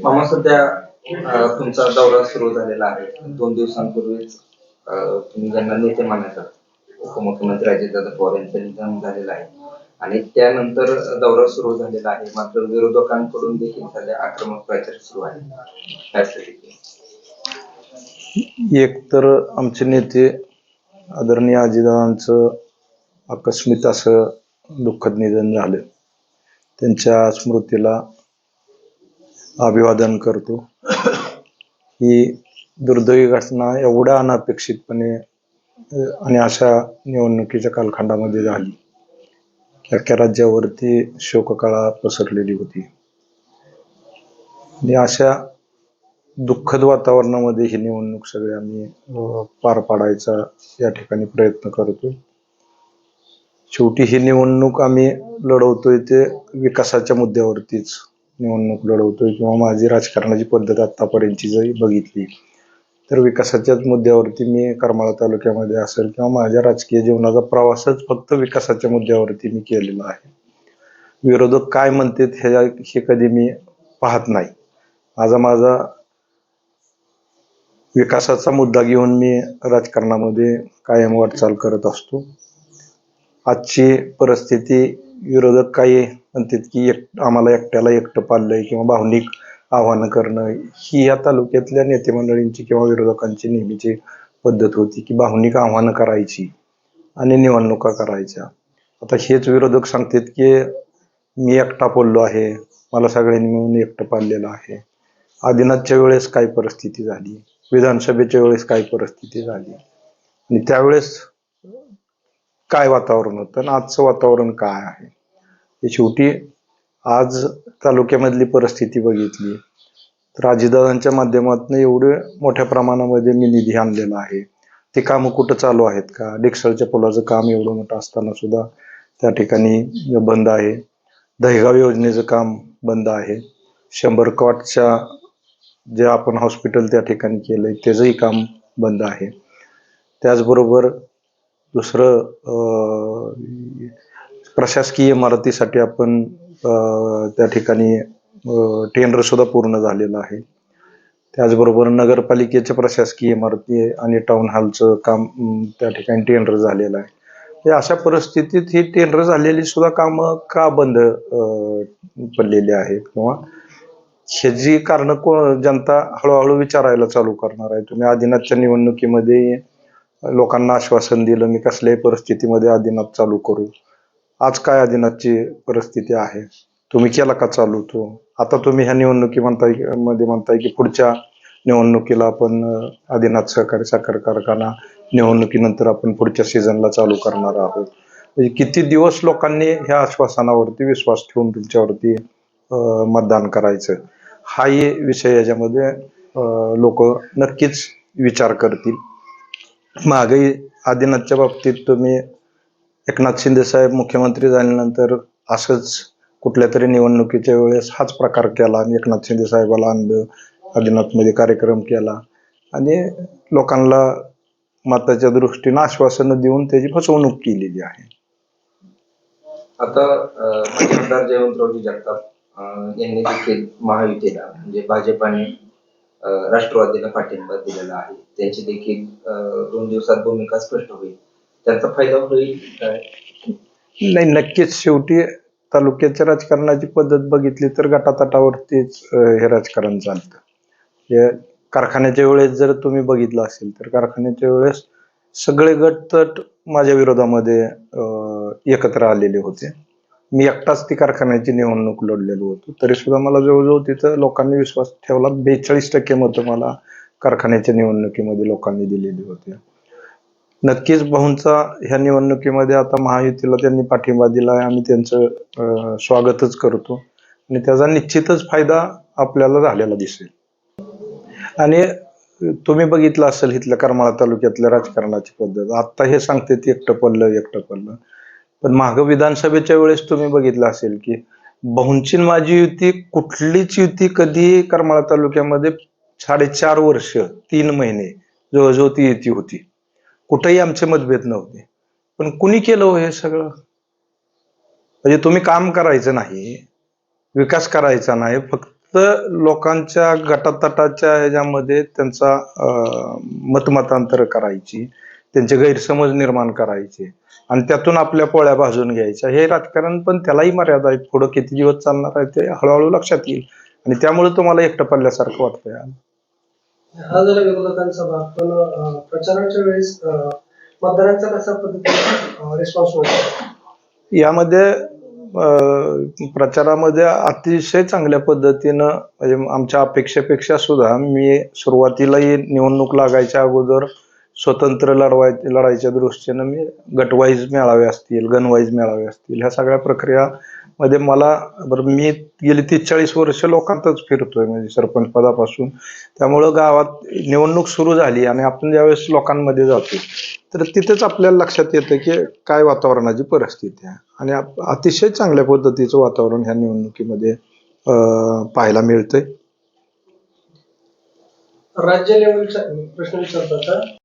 मामा सध्या तुमचा दौरा सुरू झालेला आहे. 2 दिवसांपूर्वीच तुम्ही ज्यांना नेते मानता उपमुख्यमंत्री अजितदादा पवार यांचं निधन झालेलं आहे आणि त्यानंतर दौरा सुरू झालेला आहे. मात्र विरोधकांकडून देखील सध्या आक्रमक प्रचार सुरू आहे. एक तर आमचे नेते आदरणीय अजितदादांचं आकस्मिक असं दुःखद निधन झालं. त्यांच्या स्मृतीला अभिवादन करतो. ही दुर्दैवी घटना एवढ्या अनपेक्षितपणे आणि अशा निवडणुकीच्या कालखंडामध्ये झाली की अख्ख्या राज्यावरती शोककळा पसरलेली होती. आणि अशा दुःखद वातावरणामध्ये ही निवडणूक सगळे आम्ही पार पाडायचा या ठिकाणी प्रयत्न करतोय. शेवटी ही निवडणूक आम्ही लढवतोय ते विकासाच्या मुद्द्यावरतीच निवडणूक लढवतोय, किंवा माझी राजकारणाची पद्धत आतापर्यंतची जरी बघितली तर विकासाच्याच मुद्द्यावरती मी करमाळा तालुक्यामध्ये असेल किंवा माझ्या राजकीय जीवनाचा प्रवासच फक्त विकासाच्या मुद्द्यावरती मी केलेला आहे. विरोधक काय म्हणतात हे कधी मी पाहत नाही. माझा विकासाचा मुद्दा घेऊन मी राजकारणामध्ये कायम वाटचाल करत असतो. आजची परिस्थिती विरोधक काही म्हणतात की आम्हाला एकट्याला एकटं पाडलंय किंवा भावनिक आव्हानं करणं, ही या तालुक्यातल्या नेते मंडळींची किंवा विरोधकांची नेहमीची पद्धत होती की भावनिक आव्हानं करायची आणि निवडणुका करायच्या. आता हेच विरोधक सांगतात की मी एकटा पडलो आहे, मला सगळ्यांनी मिळून एकटं पाडलेलं आहे. आदिनाथच्या वेळेस काय परिस्थिती झाली, विधानसभेच्या वेळेस काय परिस्थिती झाली आणि त्यावेळेस काय वातावरण होतं आणि आजचं वातावरण काय आहे. हे शेवटी आज तालुक्यामधली परिस्थिती बघितली तर अजितदादांच्या माध्यमातून एवढे मोठ्या प्रमाणामध्ये मी निधी आणलेला आहे. ते कामं कुठं चालू आहेत का? डिक्सलच्या पुलाचं काम एवढं मोठं असताना सुद्धा त्या ठिकाणी बंद आहे. दहेगाव योजनेचं काम बंद आहे. 100 कॉटच्या जे आपण हॉस्पिटल त्या ठिकाणी केलंय त्याचंही काम बंद आहे. त्याचबरोबर दुसरं प्रशासकीय इमारतीसाठी आपण त्या ठिकाणी टेंडर सुद्धा पूर्ण झालेलं आहे. त्याचबरोबर नगरपालिकेच्या प्रशासकीय इमारती आणि टाउन हॉलचं काम त्या ठिकाणी टेंडर झालेलं आहे. अशा परिस्थितीत ही टेंडर झालेली सुद्धा कामं का बंद पडलेली आहेत किंवा ह्याची कारणं जनता हळूहळू विचारायला चालू करणार आहे. तुम्ही आदिनाथच्या निवडणुकीमध्ये लोकांना आश्वासन दिलं मी कसल्याही परिस्थितीमध्ये आदिनाथ चालू करू. आज काय आदिनाथची परिस्थिती आहे, तुम्ही केला का चालू तो? आता तुम्ही ह्या म्हणताय की पुढच्या निवडणुकीला आपण आदिनाथ सहकारी साखर कारखाना निवडणुकीनंतर आपण पुढच्या सीझनला चालू करणार आहोत. म्हणजे किती दिवस लोकांनी ह्या आश्वासनावरती विश्वास ठेवून तुमच्यावरती मतदान करायचं, हाही विषय याच्यामध्ये लोक नक्कीच विचार करतील. मागही आदिनाथच्या बाबतीत तुम्ही एकनाथ शिंदे साहेब मुख्यमंत्री झाल्यानंतर असंच कुठल्या तरी निवडणुकीच्या वेळेस हाच प्रकार केला. आम्ही एकनाथ शिंदे साहेबाला आणलं, आदिनाथमध्ये कार्यक्रम केला आणि लोकांना मताच्या दृष्टीनं आश्वासनं देऊन त्याची फसवणूक केलेली आहे. आता माजी आमदार जयवंतरावजी जगताप यांनी देखील महायुतीला म्हणजे भाजपाने राष्ट्रवादीला पाठिंबा दिलेला आहे. त्यांची देखील 2 दिवसात भूमिका स्पष्ट होईल. त्याचा फायदा होईल काय? नाही, नक्कीच. शेवटी तालुक्याच्या राजकारणाची पद्धत बघितली तर गटातटावरतीच हे राजकारण चालतं. हे कारखान्याच्या वेळेस जर तुम्ही बघितलं असेल तर कारखान्याच्या वेळेस सगळे गट तट माझ्या विरोधामध्ये एकत्र आलेले होते. मी एकटाच ती कारखान्याची निवडणूक लढलेलो होतो. तरी सुद्धा मला जवळजवळ तिथं लोकांनी विश्वास ठेवला. 42% मतं मला कारखान्याच्या निवडणुकीमध्ये लोकांनी दिलेली होती. नक्कीच भाऊंचा ह्या निवडणुकीमध्ये आता महायुतीला त्यांनी पाठिंबा दिला आहे. आम्ही त्यांचं स्वागतच करतो आणि त्याचा निश्चितच फायदा आपल्याला झालेला दिसेल. आणि तुम्ही बघितलं असेल इथल्या करमाळा तालुक्यातल्या राजकारणाची पद्धत. आता हे सांगते ती एकटं पडलं, पण मागं विधानसभेच्या वेळेस तुम्ही बघितलं असेल की भाऊंची माझी युती, कुठलीच युती कधी करमाळा तालुक्यामध्ये 4.5 वर्ष 3 महिने जवळजवळ ती युती होती. कुठेही आमचे मतभेद नव्हते. पण कुणी केलं हे सगळं? म्हणजे तुम्ही काम करायचं नाही, विकास करायचा नाही, फक्त लोकांच्या गटातटाच्या ह्याच्यामध्ये त्यांचा मतमतांतर करायची, त्यांचे गैरसमज निर्माण करायचे आणि त्यातून आपल्या पोळ्या भाजून घ्यायच्या. हे राजकारण पण त्यालाही मर्यादा आहेत. पुढं किती दिवस चालणार आहे ते हळूहळू लक्षात येईल आणि त्यामुळे तुम्हाला एकटं पडल्यासारखं वाटतंय. हा झाला विरोधकांचा भाग, पण प्रचाराच्या वेळेस मतदारांचा कसा पद्धतीने रिस्पॉन्स होतो? यामध्ये प्रचारामध्ये अतिशय चांगल्या पद्धतीनं, म्हणजे आमच्या अपेक्षेपेक्षा सुद्धा मी सुरुवातीलाही निवडणूक लागायच्या अगोदर स्वतंत्र लढाईच्या दृष्टीनं मी गटवाईज मेळावे असतील, गणवाईज मेळावे असतील, ह्या सगळ्या प्रक्रियामध्ये मी गेली 30-40 वर्ष लोकांतच फिरतोय, म्हणजे सरपंच पदापासून. त्यामुळं गावात निवडणूक सुरू झाली आणि आपण ज्यावेळेस लोकांमध्ये जातो तर तिथेच आपल्याला लक्षात येतं की काय वातावरणाची परिस्थिती आहे आणि अतिशय चांगल्या पद्धतीचं वातावरण ह्या निवडणुकीमध्ये पाहायला मिळतंय. राज्य लेवलचा प्रश्न विचारतो आता.